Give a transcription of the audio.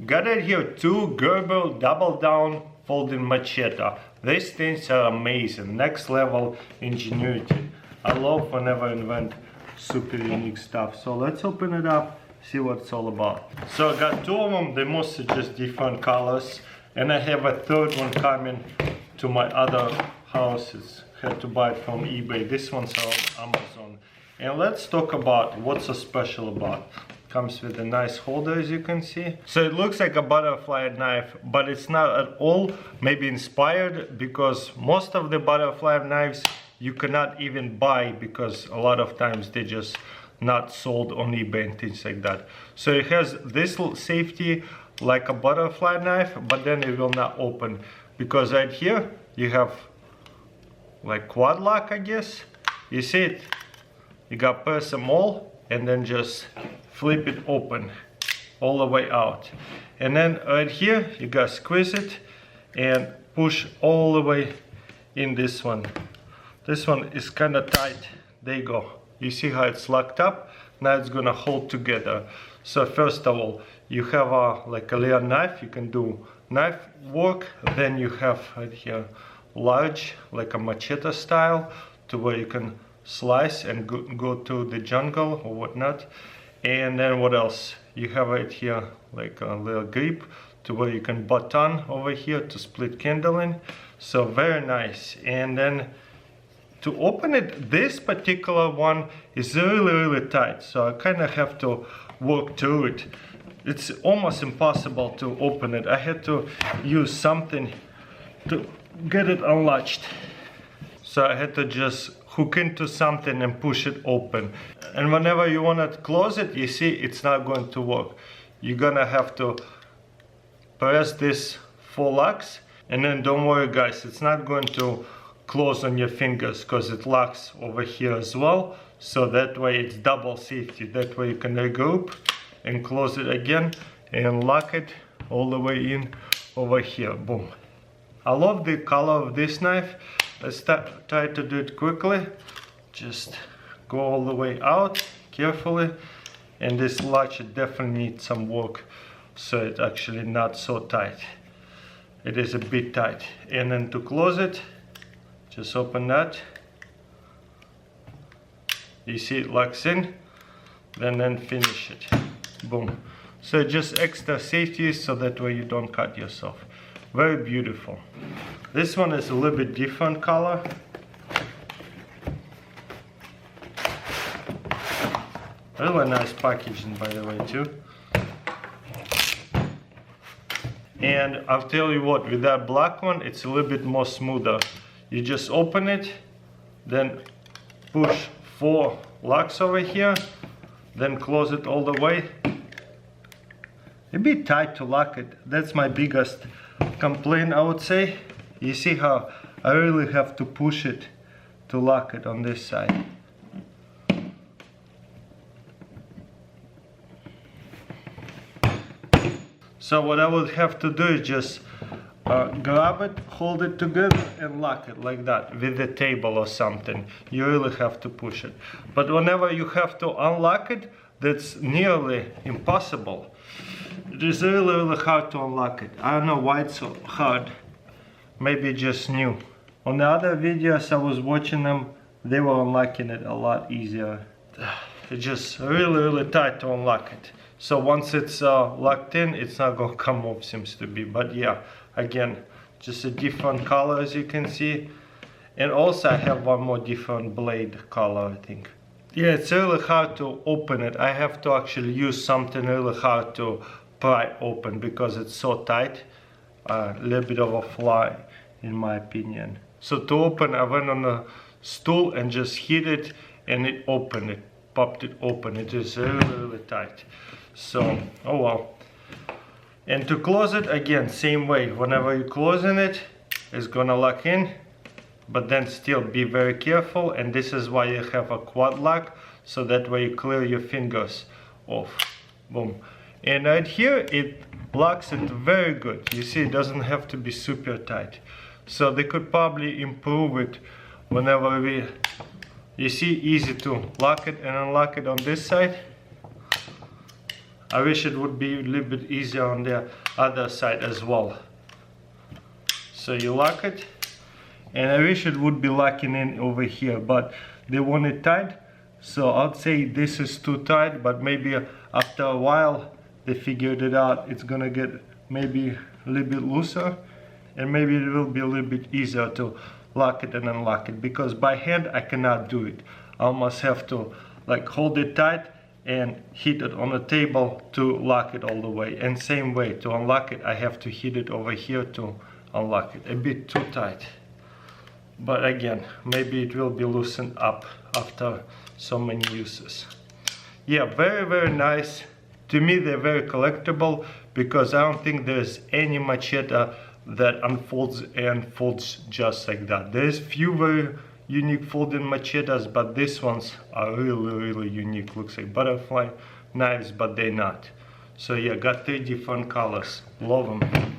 Got it here, 2 Gerber double down folding machete. These things are amazing, next level ingenuity. I love whenever I invent super unique stuff. So let's open it up, see what it's all about. So I got 2 of them, they mostly just different colors. And I have a 3rd one coming to my other houses. Had to buy it from eBay. This one's on Amazon. And let's talk about what's so special about. Comes with a nice holder, as you can see. So it looks like a butterfly knife, but it's not at all maybe inspired, because most of the butterfly knives you cannot even buy, because a lot of times they just not sold on eBay and things like that. So it has this safety like a butterfly knife, but then it will not open, because right here you have like quad lock, I guess. You see it? You got press them all and then just flip it open all the way out. And then right here you got squeeze it and push all the way in this one. This one is kind of tight. There you go. You see how it's locked up? Now it's gonna hold together. So first of all, you have like a little knife. You can do knife work. Then you have right here large, like a machete style, to where you can slice and go to the jungle or whatnot. And then what else? You have right here like a little grip to where you can button over here to split kindling. So very nice. And then to open it, this particular one is really tight. So I kind of have to work through it. It's almost impossible to open it. I had to use something to get it unlatched. So I had to just hook into something and push it open. And whenever you want to close it, you see it's not going to work. You're gonna have to press this 4 locks, and then don't worry guys, it's not going to close on your fingers, because it locks over here as well. So that way it's double safety. That way you can regroup and close it again and lock it all the way in over here. Boom. I love the color of this knife. Let's try to do it quickly. Just go all the way out carefully. And this latch, it definitely needs some work, so it's actually not so tight. It is a bit tight. And then to close it, just open that. You see it locks in, then finish it. Boom. So just extra safety, so that way you don't cut yourself. Very beautiful. This one is a little bit different color. Really nice packaging, by the way, too. And I'll tell you what, with that black one, it's a little bit more smoother. You just open it, then push 4 locks over here, then close it all the way. A bit tight to lock it. That's my biggest complaint, I would say. You see how I really have to push it to lock it on this side. So what I would have to do is just grab it, hold it together and lock it like that with the table or something. You really have to push it. But whenever you have to unlock it, that's nearly impossible. It is really hard to unlock it. I don't know why it's so hard. Maybe just new. On the other videos I was watching them, they were unlocking it a lot easier. It's just really tight to unlock it. So once it's locked in, it's not gonna come off, seems to be. But yeah, again, just a different color, as you can see. And also I have one more different blade color, I think. Yeah, it's really hard to open it. I have to actually use something really hard to pry open, because it's so tight. A little bit of a flaw, in my opinion. So to open, I went on a stool and just hit it, and it opened it, popped it open. It is really tight. So, oh well. And to close it, again, same way. Whenever you're closing it, it's gonna lock in, but then still be very careful. And this is why you have a quad lock, so that way you clear your fingers off. Boom. And right here, it locks it very good. You see, it doesn't have to be super tight. So they could probably improve it whenever you see, easy to lock it and unlock it on this side. I wish it would be a little bit easier on the other side as well. So you lock it, and I wish it would be locking in over here, but they want it tight. So I'd say this is too tight, but maybe after a while they figured it out. It's gonna get maybe a little bit looser, and maybe it will be a little bit easier to lock it and unlock it, because by hand I cannot do it. I almost have to like hold it tight and hit it on the table to lock it all the way. And same way, to unlock it, I have to hit it over here to unlock it. A bit too tight. But again, maybe it will be loosened up after so many uses. Yeah, very, very nice. To me, they're very collectible, because I don't think there's any machete that unfolds and folds just like that. There's few very unique folding machetes, but these ones are really, really unique. Looks like butterfly knives, but they're not. So yeah, got 3 different colors. Love them.